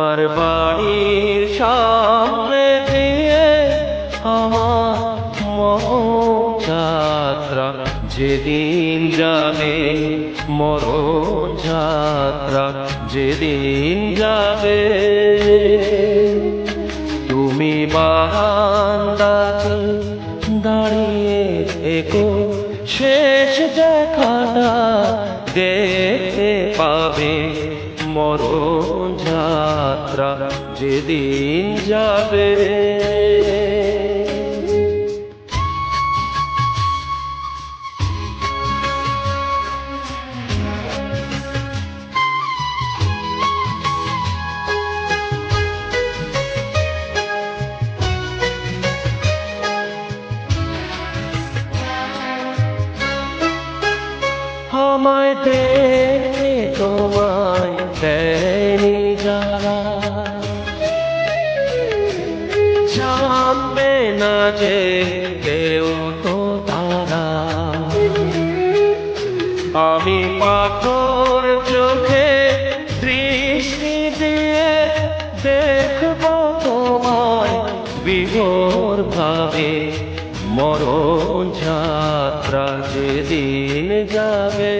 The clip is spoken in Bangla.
তোমার বাড়ির সামনে দিয়ে আমার যাত্রা যেদিন যাবে, মরণ যাত্রা যেদিন যাবে, তুমি বারান্দাতে দাঁড়িয়ে থেকো, শেষ দেখাটা দেখতে পাবে, মরণ যাত্রা যেদিন যাবে। আমায় দেখে তোমায় দেয়নি যারা, জানবে না যে কেউ তো তারা। আমি পাথর চোখে দৃষ্টি দিয়ে দেখব তোমায় বিভোর ভাবে, মরণ যাত্রা যেদিন যাবে।